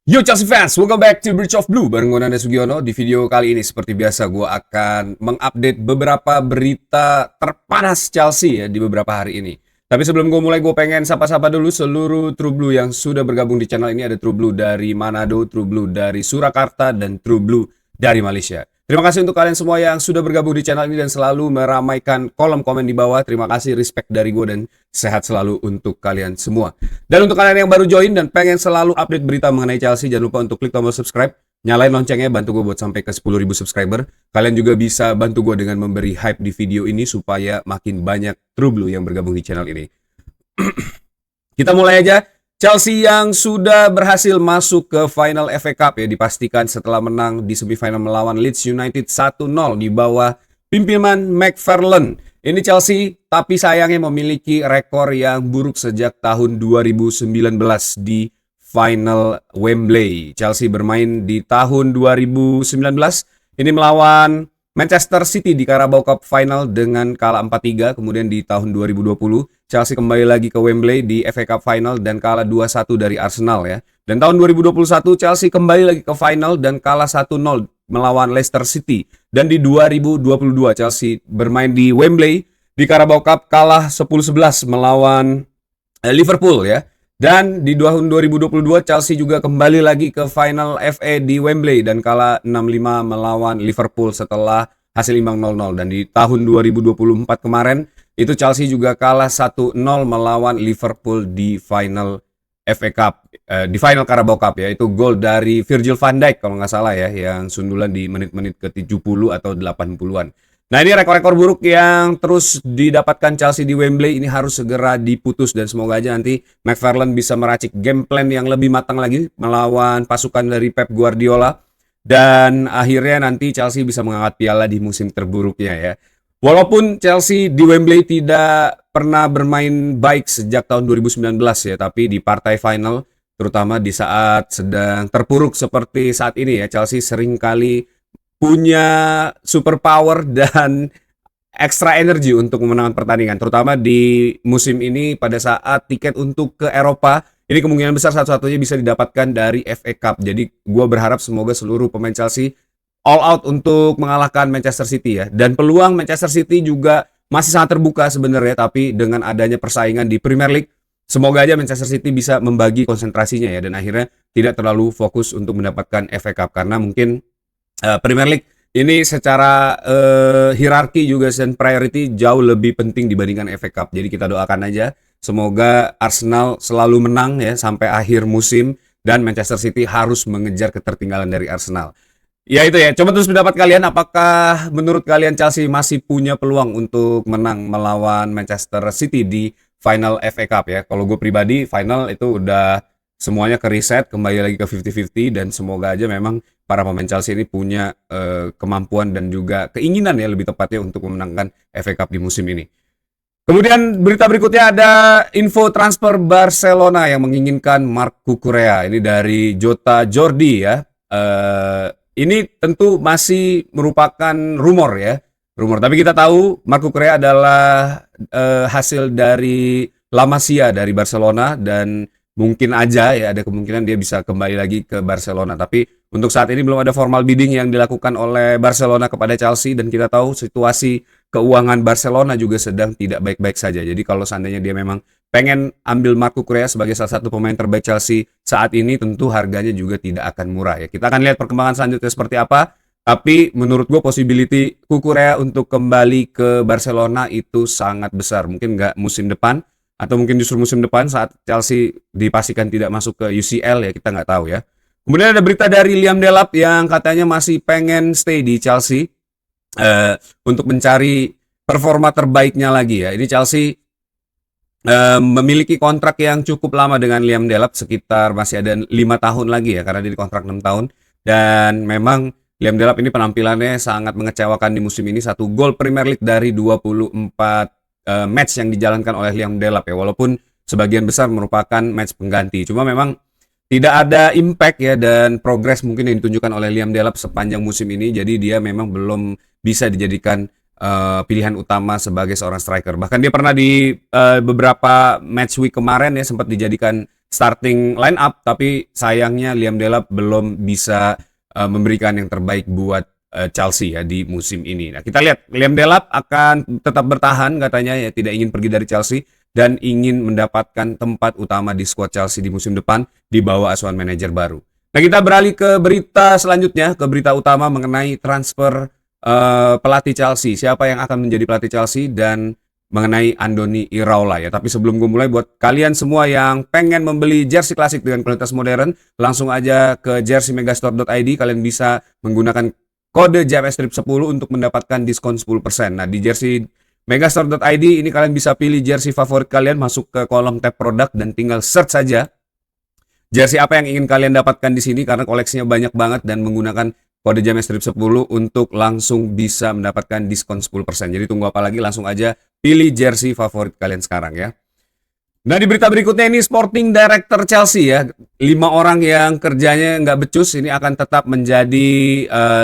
Yo Chelsea fans, welcome back to Bridge of Blue bareng gue Nanda Sugiono. Di video kali ini seperti biasa gue akan mengupdate beberapa berita terpanas Chelsea ya di beberapa hari ini. Tapi sebelum gue mulai, gue pengen sapa-sapa dulu seluruh True Blue yang sudah bergabung di channel ini. Ada True Blue dari Manado, True Blue dari Surakarta, dan True Blue dari Malaysia. Terima kasih untuk kalian semua yang sudah bergabung di channel ini dan selalu meramaikan kolom komen di bawah. Terima kasih, respect dari gue, dan sehat selalu untuk kalian semua. Dan untuk kalian yang baru join dan pengen selalu update berita mengenai Chelsea, jangan lupa untuk klik tombol subscribe, nyalain loncengnya, bantu gue buat sampai ke 10.000 subscriber. Kalian juga bisa bantu gue dengan memberi hype di video ini supaya makin banyak True Blue yang bergabung di channel ini. Kita mulai aja. Chelsea yang sudah berhasil masuk ke final FA Cup ya, dipastikan setelah menang di semifinal melawan Leeds United 1-0 di bawah pimpinan McFarlane. Ini Chelsea, tapi sayangnya memiliki rekor yang buruk sejak tahun 2019 di final Wembley. Chelsea bermain di tahun 2019, ini melawan Manchester City di Carabao Cup Final dengan kalah 4-3. Kemudian di tahun 2020, Chelsea kembali lagi ke Wembley di FA Cup Final dan kalah 2-1 dari Arsenal ya. Dan tahun 2021, Chelsea kembali lagi ke final dan kalah 1-0 melawan Leicester City. Dan di 2022, Chelsea bermain di Wembley di Carabao Cup, kalah 10-11 melawan Liverpool ya. Dan di tahun 2022 Chelsea juga kembali lagi ke final FA di Wembley dan kalah 6-5 melawan Liverpool setelah hasil imbang 0-0. Dan di tahun 2024 kemarin itu Chelsea juga kalah 1-0 melawan Liverpool di final FA Cup, di final Carabao Cup ya. Itu gol dari Virgil van Dijk kalau nggak salah ya, yang sundulan di menit-menit ke-70 atau 80-an. Nah, ini rekor-rekor buruk yang terus didapatkan Chelsea di Wembley ini harus segera diputus dan semoga aja nanti McFarlane bisa meracik game plan yang lebih matang lagi melawan pasukan dari Pep Guardiola dan akhirnya nanti Chelsea bisa mengangkat piala di musim terburuknya ya. Walaupun Chelsea di Wembley tidak pernah bermain baik sejak tahun 2019 ya, tapi di partai final terutama di saat sedang terpuruk seperti saat ini ya, Chelsea sering kali punya super power dan extra energy untuk memenangkan pertandingan, terutama di musim ini pada saat tiket untuk ke Eropa ini kemungkinan besar satu-satunya bisa didapatkan dari FA Cup. Jadi gue berharap semoga seluruh pemain Chelsea all out untuk mengalahkan Manchester City ya. Dan peluang Manchester City juga masih sangat terbuka sebenarnya, tapi dengan adanya persaingan di Premier League, semoga aja Manchester City bisa membagi konsentrasinya ya dan akhirnya tidak terlalu fokus untuk mendapatkan FA Cup karena mungkin Premier League ini secara hierarki juga dan priority jauh lebih penting dibandingkan FA Cup. Jadi kita doakan aja semoga Arsenal selalu menang ya sampai akhir musim dan Manchester City harus mengejar ketertinggalan dari Arsenal. Ya itu ya, coba terus pendapat kalian, apakah menurut kalian Chelsea masih punya peluang untuk menang melawan Manchester City di final FA Cup ya? Kalau gue pribadi final itu udah semuanya ke reset, kembali lagi ke 50-50 dan semoga aja memang para pemain Chelsea ini punya kemampuan dan juga keinginan ya lebih tepatnya untuk memenangkan FA Cup di musim ini. Kemudian berita berikutnya ada info transfer Barcelona yang menginginkan Marc Cucurella. Ini dari Jota Jordi ya. Ini tentu masih merupakan rumor ya. Rumor, tapi kita tahu Marc Cucurella adalah hasil dari La Masia dari Barcelona dan mungkin aja ya ada kemungkinan dia bisa kembali lagi ke Barcelona. Tapi untuk saat ini belum ada formal bidding yang dilakukan oleh Barcelona kepada Chelsea dan kita tahu situasi keuangan Barcelona juga sedang tidak baik-baik saja. Jadi kalau seandainya dia memang pengen ambil Marc Cucurella sebagai salah satu pemain terbaik Chelsea saat ini, tentu harganya juga tidak akan murah ya. Kita akan lihat perkembangan selanjutnya seperti apa. Tapi menurut gue possibility Cucurella untuk kembali ke Barcelona itu sangat besar. Mungkin nggak musim depan atau mungkin justru musim depan saat Chelsea dipastikan tidak masuk ke UCL ya, kita nggak tahu ya. Kemudian ada berita dari Liam Delap yang katanya masih pengen stay di Chelsea untuk mencari performa terbaiknya lagi ya. Ini Chelsea memiliki kontrak yang cukup lama dengan Liam Delap, sekitar masih ada 5 tahun lagi ya karena dia kontrak 6 tahun. Dan memang Liam Delap ini penampilannya sangat mengecewakan di musim ini. 1 gol Premier League dari 24 match yang dijalankan oleh Liam Delap ya, walaupun sebagian besar merupakan match pengganti. Cuma memang tidak ada impact ya dan progres mungkin yang ditunjukkan oleh Liam Delap sepanjang musim ini. Jadi dia memang belum bisa dijadikan pilihan utama sebagai seorang striker. Bahkan dia pernah di beberapa match week kemarin ya sempat dijadikan starting line up, tapi sayangnya Liam Delap belum bisa memberikan yang terbaik buat Chelsea ya di musim ini. Nah, kita lihat Liam Delap akan tetap bertahan katanya ya, tidak ingin pergi dari Chelsea dan ingin mendapatkan tempat utama di skuad Chelsea di musim depan di bawah asuhan manajer baru. Nah, kita beralih ke berita selanjutnya, ke berita utama mengenai transfer pelatih Chelsea. Siapa yang akan menjadi pelatih Chelsea dan mengenai Andoni Iraola ya. Tapi sebelum gue mulai, buat kalian semua yang pengen membeli jersey klasik dengan kualitas modern, langsung aja ke jerseymegastore.id. Kalian bisa menggunakan kode JMSTrip10 untuk mendapatkan diskon 10%. Nah, di jerseymegastore.id ini kalian bisa pilih jersey favorit kalian, masuk ke kolom tab produk dan tinggal search saja jersey apa yang ingin kalian dapatkan di sini, karena koleksinya banyak banget, dan menggunakan kode JMSTrip10 untuk langsung bisa mendapatkan diskon 10%. Jadi tunggu apa lagi, langsung aja pilih jersey favorit kalian sekarang ya. Nah, di berita berikutnya ini Sporting Director Chelsea ya. 5 orang yang kerjanya nggak becus ini akan tetap menjadi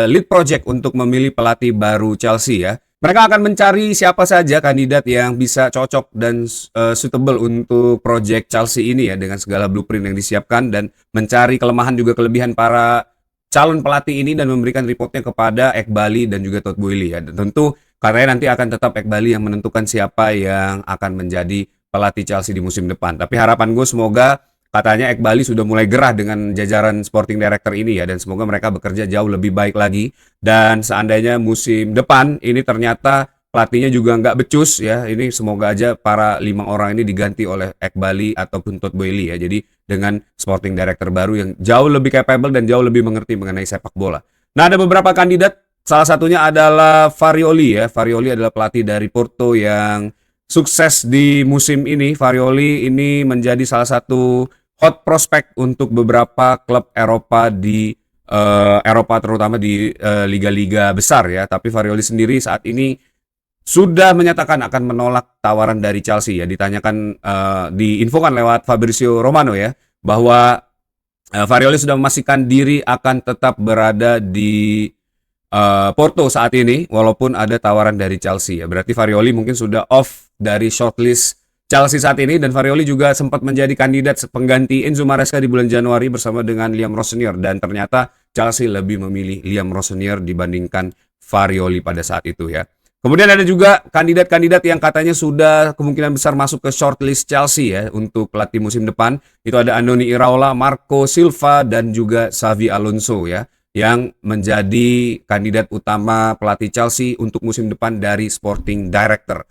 lead project untuk memilih pelatih baru Chelsea ya. Mereka akan mencari siapa saja kandidat yang bisa cocok dan suitable untuk project Chelsea ini ya, dengan segala blueprint yang disiapkan, dan mencari kelemahan juga kelebihan para calon pelatih ini dan memberikan reportnya kepada Ekbali dan juga Todd Boehly ya. Dan tentu katanya nanti akan tetap Ekbali yang menentukan siapa yang akan menjadi pelatih Chelsea di musim depan. Tapi harapan gue semoga, katanya Ekbali sudah mulai gerah dengan jajaran Sporting Director ini ya, dan semoga mereka bekerja jauh lebih baik lagi. Dan seandainya musim depan ini ternyata pelatihnya juga nggak becus ya, ini semoga aja para 5 orang ini diganti oleh Ekbali ataupun Todd Boehly ya. Jadi dengan Sporting Director baru yang jauh lebih capable dan jauh lebih mengerti mengenai sepak bola. Nah, ada beberapa kandidat. Salah satunya adalah Farioli ya. Farioli adalah pelatih dari Porto yang sukses di musim ini. Farioli ini menjadi salah satu hot prospect untuk beberapa klub Eropa di Eropa, terutama di liga-liga besar ya. Tapi Farioli sendiri saat ini sudah menyatakan akan menolak tawaran dari Chelsea ya. Ditanyakan, diinfokan lewat Fabrizio Romano ya, bahwa Farioli sudah memastikan diri akan tetap berada di Porto saat ini walaupun ada tawaran dari Chelsea ya. Berarti Farioli mungkin sudah off dari shortlist Chelsea saat ini, dan Farioli juga sempat menjadi kandidat pengganti Enzo Maresca di bulan Januari bersama dengan Liam Rossonier, dan ternyata Chelsea lebih memilih Liam Rossonier dibandingkan Farioli pada saat itu ya. Kemudian ada juga kandidat-kandidat yang katanya sudah kemungkinan besar masuk ke shortlist Chelsea ya untuk pelatih musim depan. Itu ada Andoni Iraola, Marco Silva, dan juga Xavi Alonso ya, yang menjadi kandidat utama pelatih Chelsea untuk musim depan dari Sporting Director.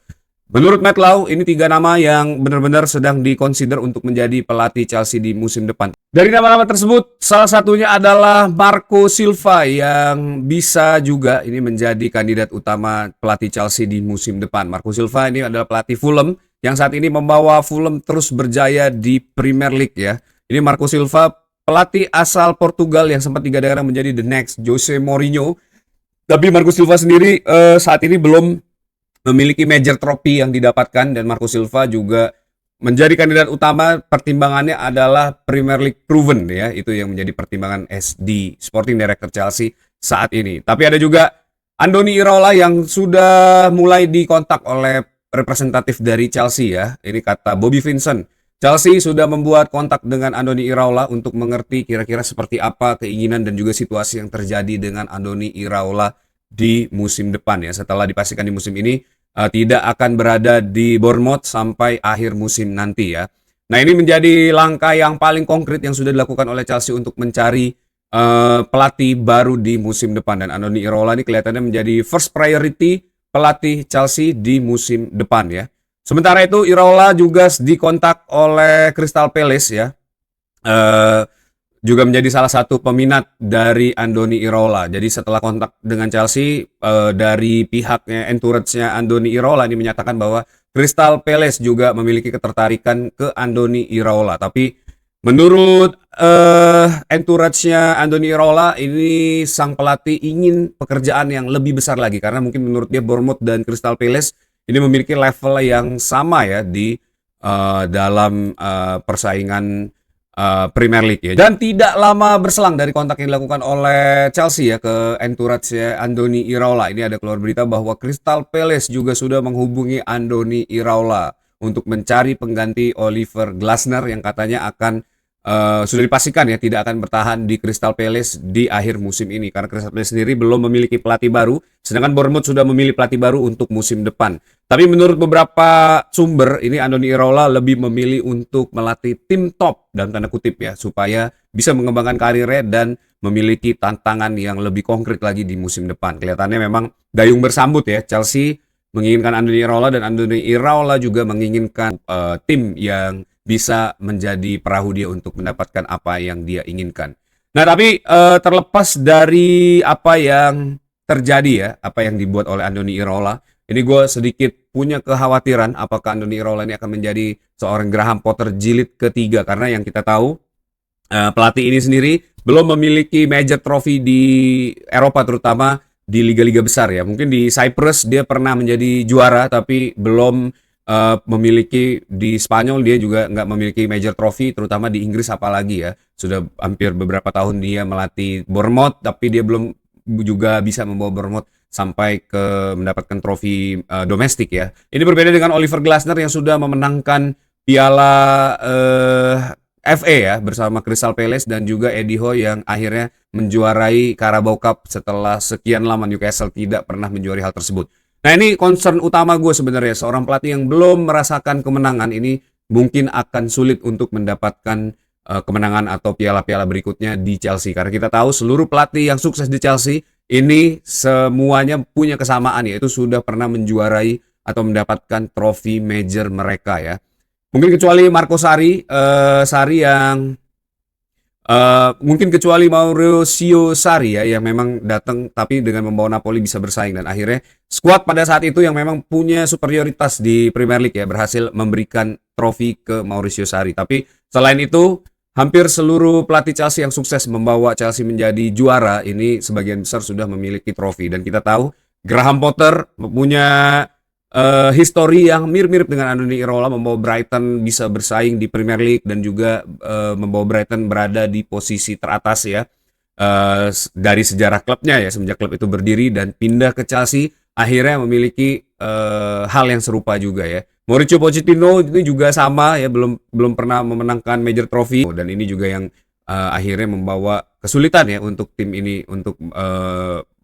Menurut Matt Law, ini 3 nama yang benar-benar sedang dikonsider untuk menjadi pelatih Chelsea di musim depan. Dari nama-nama tersebut, salah satunya adalah Marco Silva yang bisa juga ini menjadi kandidat utama pelatih Chelsea di musim depan. Marco Silva ini adalah pelatih Fulham yang saat ini membawa Fulham terus berjaya di Premier League ya. Ini Marco Silva, pelatih asal Portugal yang sempat digadang-gadang menjadi the next Jose Mourinho. Tapi Marco Silva sendiri saat ini belum memiliki major trophy yang didapatkan, dan Marco Silva juga menjadi kandidat utama. Pertimbangannya adalah Premier League proven ya, itu yang menjadi pertimbangan SD Sporting Director Chelsea saat ini. Tapi ada juga Andoni Iraola yang sudah mulai dikontak oleh representatif dari Chelsea ya. Ini kata Bobby Vincent, Chelsea sudah membuat kontak dengan Andoni Iraola untuk mengerti kira-kira seperti apa keinginan dan juga situasi yang terjadi dengan Andoni Iraola di musim depan ya. Setelah dipastikan di musim ini tidak akan berada di Bournemouth sampai akhir musim nanti ya. Nah, ini menjadi langkah yang paling konkret yang sudah dilakukan oleh Chelsea untuk mencari pelatih baru di musim depan, dan Andoni Iraola ini kelihatannya menjadi first priority pelatih Chelsea di musim depan ya. Sementara itu Iraola juga dikontak oleh Crystal Palace ya. Juga menjadi salah satu peminat dari Andoni Iraola. Jadi setelah kontak dengan Chelsea, dari pihaknya entourage-nya Andoni Iraola ini menyatakan bahwa Crystal Palace juga memiliki ketertarikan ke Andoni Iraola. Tapi menurut entourage-nya Andoni Iraola, ini sang pelatih ingin pekerjaan yang lebih besar lagi, karena mungkin menurut dia Bournemouth dan Crystal Palace ini memiliki level yang sama ya di dalam persaingan Premier League ya. Dan tidak lama berselang dari kontak yang dilakukan oleh Chelsea ya ke entourage Andoni Iraola, ini ada keluar berita bahwa Crystal Palace juga sudah menghubungi Andoni Iraola untuk mencari pengganti Oliver Glasner yang katanya akan sudah dipastikan ya tidak akan bertahan di Crystal Palace di akhir musim ini karena Crystal Palace sendiri belum memiliki pelatih baru, sedangkan Bournemouth sudah memilih pelatih baru untuk musim depan. Tapi menurut beberapa sumber ini Andoni Iraola lebih memilih untuk melatih tim top dalam tanda kutip ya supaya bisa mengembangkan karirnya dan memiliki tantangan yang lebih konkret lagi di musim depan. Kelihatannya memang dayung bersambut ya, Chelsea menginginkan Andoni Iraola dan Andoni Iraola juga menginginkan tim yang bisa menjadi perahu dia untuk mendapatkan apa yang dia inginkan. Nah, tapi terlepas dari apa yang terjadi ya, apa yang dibuat oleh Andoni Iraola, ini gue sedikit punya kekhawatiran apakah Andoni Iraola ini akan menjadi seorang Graham Potter jilid ketiga karena yang kita tahu pelatih ini sendiri belum memiliki major trophy di Eropa terutama di liga-liga besar ya. Mungkin di Cyprus dia pernah menjadi juara tapi belum memiliki di Spanyol dia juga nggak memiliki major trophy terutama di Inggris apalagi ya sudah hampir beberapa tahun dia melatih Bournemouth tapi dia belum juga bisa membawa Bournemouth sampai ke mendapatkan trofi domestik ya. Ini berbeda dengan Oliver Glasner yang sudah memenangkan piala FA ya bersama Crystal Palace dan juga Eddie Howe yang akhirnya menjuarai Carabao Cup setelah sekian lama Newcastle tidak pernah menjuarai hal tersebut. Nah ini concern utama gue sebenarnya, seorang pelatih yang belum merasakan kemenangan ini mungkin akan sulit untuk mendapatkan kemenangan atau piala-piala berikutnya di Chelsea. Karena kita tahu seluruh pelatih yang sukses di Chelsea ini semuanya punya kesamaan yaitu sudah pernah menjuarai atau mendapatkan trofi major mereka ya. Mungkin kecuali Marco Sarri, yang mungkin kecuali Maurizio Sarri ya yang memang datang tapi dengan membawa Napoli bisa bersaing dan akhirnya skuad pada saat itu yang memang punya superioritas di Premier League ya berhasil memberikan trofi ke Maurizio Sarri. Tapi selain itu hampir seluruh pelatih Chelsea yang sukses membawa Chelsea menjadi juara ini sebagian besar sudah memiliki trofi dan kita tahu Graham Potter punya histori yang mirip-mirip dengan Andoni Iraola membawa Brighton bisa bersaing di Premier League dan juga membawa Brighton berada di posisi teratas ya dari sejarah klubnya ya semenjak klub itu berdiri dan pindah ke Chelsea akhirnya memiliki hal yang serupa juga ya. Mauricio Pochettino itu juga sama ya belum pernah memenangkan major trophy dan ini juga yang akhirnya membawa kesulitan ya untuk tim ini untuk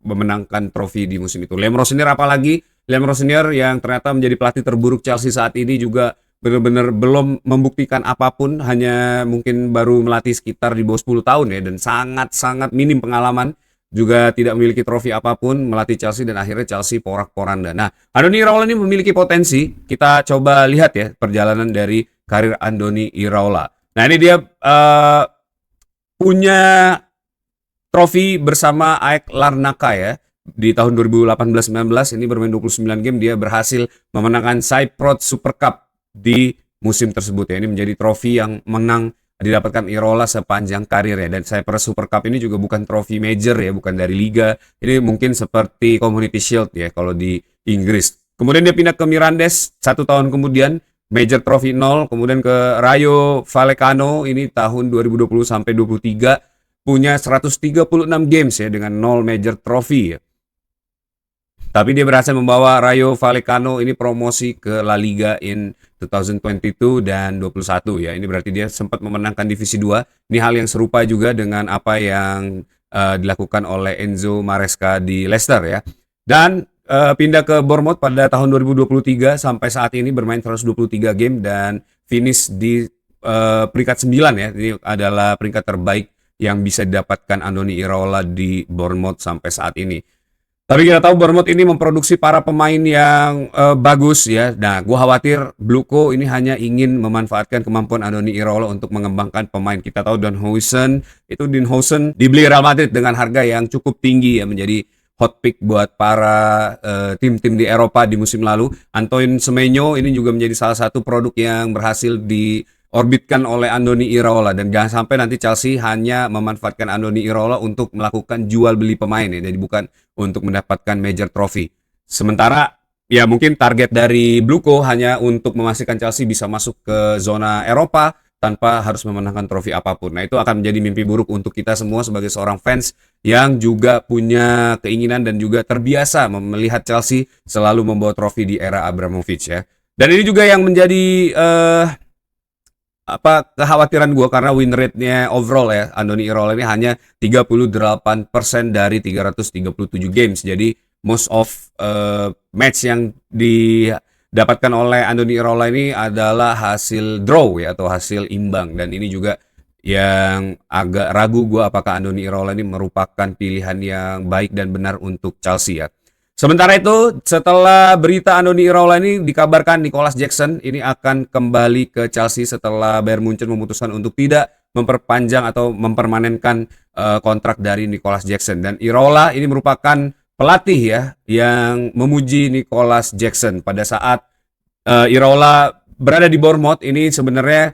memenangkan trofi di musim itu. Liam Rosenior apalagi Liam Rosenior yang ternyata menjadi pelatih terburuk Chelsea saat ini juga benar-benar belum membuktikan apapun, hanya mungkin baru melatih sekitar di bawah 10 tahun ya dan sangat-sangat minim pengalaman, juga tidak memiliki trofi apapun melatih Chelsea dan akhirnya Chelsea porak-poranda. Nah, Andoni Iraola ini memiliki potensi. Kita coba lihat ya perjalanan dari karir Andoni Iraola. Nah, ini dia punya trofi bersama AEK Larnaca ya. Di tahun 2018-19 ini bermain 29 game dia berhasil memenangkan Cyprus Super Cup di musim tersebut ya. Ini menjadi trofi yang menang didapatkan Iraola sepanjang karirnya dan Cyprus Super Cup ini juga bukan trofi major ya, bukan dari liga. Ini mungkin seperti Community Shield ya kalau di Inggris. Kemudian dia pindah ke Mirandes 1 tahun kemudian major trofi 0, kemudian ke Rayo Vallecano ini tahun 2020 sampai 23 punya 136 games ya dengan 0 major trophy ya. Tapi dia berhasil membawa Rayo Vallecano ini promosi ke La Liga in 2022 dan 21 ya. Ini berarti dia sempat memenangkan divisi 2. Ini hal yang serupa juga dengan apa yang dilakukan oleh Enzo Maresca di Leicester ya. Dan pindah ke Bournemouth pada tahun 2023 sampai saat ini bermain 123 game dan finish di peringkat 9 ya. Ini adalah peringkat terbaik yang bisa didapatkan Andoni Iraola di Bournemouth sampai saat ini. Tapi kita tahu Bournemouth ini memproduksi para pemain yang bagus ya. Nah, gue khawatir Bluco ini hanya ingin memanfaatkan kemampuan Andoni Iraola untuk mengembangkan pemain. Kita tahu Dinhausen dibeli Real Madrid dengan harga yang cukup tinggi ya, menjadi hot pick buat para tim-tim di Eropa di musim lalu. Antoine Semenyo ini juga menjadi salah satu produk yang berhasil diorbitkan oleh Andoni Iraola dan jangan sampai nanti Chelsea hanya memanfaatkan Andoni Iraola untuk melakukan jual beli pemain ya, jadi bukan untuk mendapatkan major trophy. Sementara ya mungkin target dari Bluco hanya untuk memastikan Chelsea bisa masuk ke zona Eropa tanpa harus memenangkan trofi apapun. Nah, itu akan menjadi mimpi buruk untuk kita semua sebagai seorang fans yang juga punya keinginan dan juga terbiasa melihat Chelsea selalu membawa trofi di era Abramovich ya. Dan ini juga yang menjadi kekhawatiran gue, karena win rate-nya overall ya, Andoni Iraola ini hanya 38% dari 337 games. Jadi most of match yang didapatkan oleh Andoni Iraola ini adalah hasil draw ya, atau hasil imbang. Dan ini juga yang agak ragu gue apakah Andoni Iraola ini merupakan pilihan yang baik dan benar untuk Chelsea ya. Sementara itu, setelah berita Andoni Iraola ini dikabarkan Nicolas Jackson ini akan kembali ke Chelsea setelah Bayern Munchen memutuskan untuk tidak memperpanjang atau mempermanenkan kontrak dari Nicolas Jackson. Dan Iraola ini merupakan pelatih ya yang memuji Nicolas Jackson pada saat Iraola berada di Bournemouth. Ini sebenarnya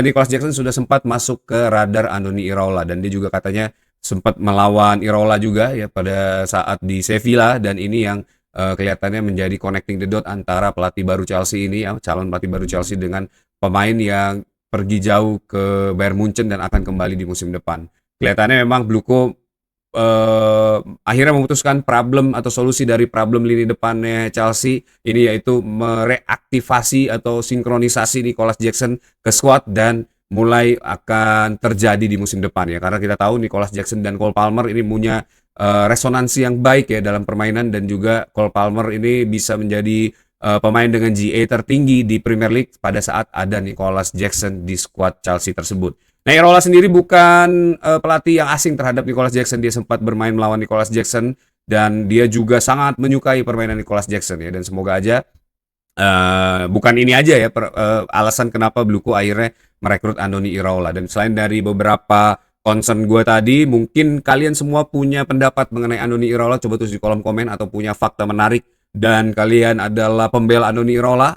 Nicolas Jackson sudah sempat masuk ke radar Andoni Iraola, dan dia juga katanya sempat melawan Iraola juga ya pada saat di Sevilla. Dan ini yang kelihatannya menjadi connecting the dot antara pelatih baru Chelsea ini ya, calon pelatih baru Chelsea, dengan pemain yang pergi jauh ke Bayern Munchen dan akan kembali di musim depan. Kelihatannya memang Bluko akhirnya memutuskan problem atau solusi dari problem lini depannya Chelsea ini, yaitu mereaktivasi atau sinkronisasi Nicolas Jackson ke squad, dan mulai akan terjadi di musim depan ya, karena kita tahu Nicolas Jackson dan Cole Palmer ini punya resonansi yang baik ya dalam permainan, dan juga Cole Palmer ini bisa menjadi pemain dengan GA tertinggi di Premier League pada saat ada Nicolas Jackson di skuad Chelsea tersebut. Nah, Iraola sendiri bukan pelatih yang asing terhadap Nicolas Jackson. Dia sempat bermain melawan Nicolas Jackson, dan dia juga sangat menyukai permainan Nicolas Jackson ya, dan semoga aja bukan ini aja ya alasan kenapa Bluko akhirnya merekrut Andoni Iraola. Dan selain dari beberapa concern gue tadi, mungkin kalian semua punya pendapat mengenai Andoni Iraola. Coba tulis di kolom komen, atau punya fakta menarik dan kalian adalah pembela Andoni Iraola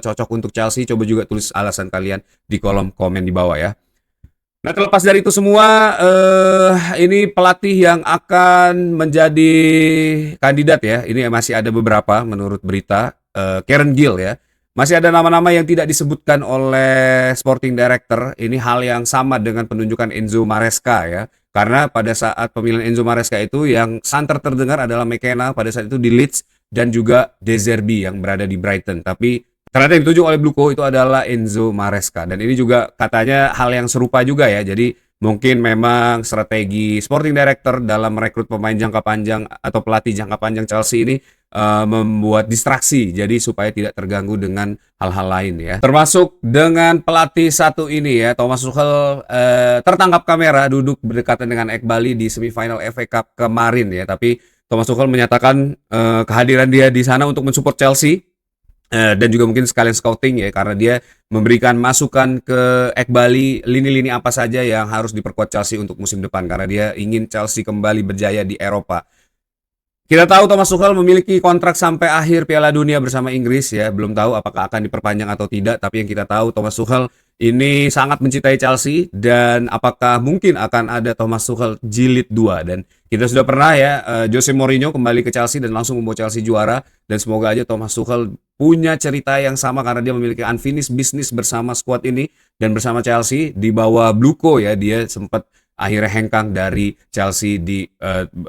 cocok untuk Chelsea, coba juga tulis alasan kalian di kolom komen di bawah ya. Nah, terlepas dari itu semua, ini pelatih yang akan menjadi kandidat ya. Ini masih ada beberapa menurut berita. Kieran Gill ya. Masih ada nama-nama yang tidak disebutkan oleh Sporting Director. Ini hal yang sama dengan penunjukan Enzo Maresca ya. Karena pada saat pemilihan Enzo Maresca itu yang santer terdengar adalah McKenna pada saat itu di Leeds, dan juga De Zerbi yang berada di Brighton. Tapi ternyata yang ditunjuk oleh Bluko itu adalah Enzo Maresca. Dan ini juga katanya hal yang serupa juga ya. Jadi mungkin memang strategi Sporting Director dalam merekrut pemain jangka panjang atau pelatih jangka panjang Chelsea ini membuat distraksi, jadi supaya tidak terganggu dengan hal-hal lain ya. Termasuk dengan pelatih satu ini ya, Thomas Tuchel tertangkap kamera duduk berdekatan dengan Ekbali di semifinal FA Cup kemarin ya. Tapi Thomas Tuchel menyatakan kehadiran dia di sana untuk mensupport Chelsea. Dan juga mungkin sekalian scouting ya, karena dia memberikan masukan ke Ekbali lini-lini apa saja yang harus diperkuat Chelsea untuk musim depan, karena dia ingin Chelsea kembali berjaya di Eropa. Kita tahu Thomas Tuchel memiliki kontrak sampai akhir Piala Dunia bersama Inggris ya. Belum tahu apakah akan diperpanjang atau tidak, tapi yang kita tahu Thomas Tuchel ini sangat mencintai Chelsea, dan apakah mungkin akan ada Thomas Tuchel jilid 2. Dan kita sudah pernah ya, Jose Mourinho kembali ke Chelsea dan langsung membawa Chelsea juara, dan semoga aja Thomas Tuchel punya cerita yang sama, karena dia memiliki unfinished business bersama skuad ini dan bersama Chelsea di bawah Bluko ya. Dia sempat akhirnya hengkang dari Chelsea di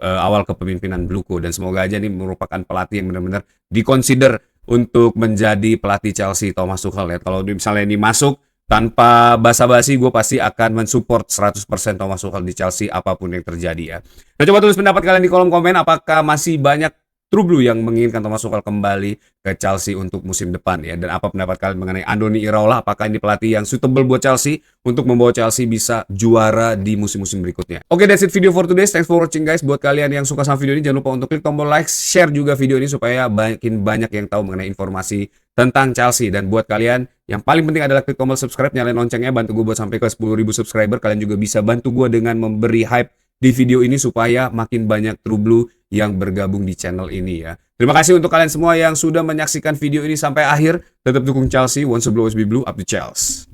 awal kepemimpinan Bluko, dan semoga aja ini merupakan pelatih yang benar-benar dikonsider untuk menjadi pelatih Chelsea, Thomas Tuchel ya. Kalau misalnya ini masuk tanpa basa-basi, gue pasti akan mensupport 100% Thomas Tuchel di Chelsea apapun yang terjadi ya. Nah, coba tulis pendapat kalian di kolom komen, apakah masih banyak True Blue yang menginginkan Thomas Tuchel kembali ke Chelsea untuk musim depan ya. Dan apa pendapat kalian mengenai Andoni Iraola? Apakah ini pelatih yang suitable buat Chelsea untuk membawa Chelsea bisa juara di musim-musim berikutnya? Oke, that's it video for today. Thanks for watching guys. Buat kalian yang suka sama video ini, jangan lupa untuk klik tombol like, share juga video ini supaya makin banyak yang tahu mengenai informasi tentang Chelsea. Dan buat kalian yang paling penting adalah klik tombol subscribe, nyalain loncengnya, bantu gue buat sampai ke 10.000 subscriber. Kalian juga bisa bantu gue dengan memberi hype di video ini supaya makin banyak True Blue yang bergabung di channel ini ya. Terima kasih untuk kalian semua yang sudah menyaksikan video ini sampai akhir. Tetap dukung Chelsea, one blue always be blue, up to Chelsea.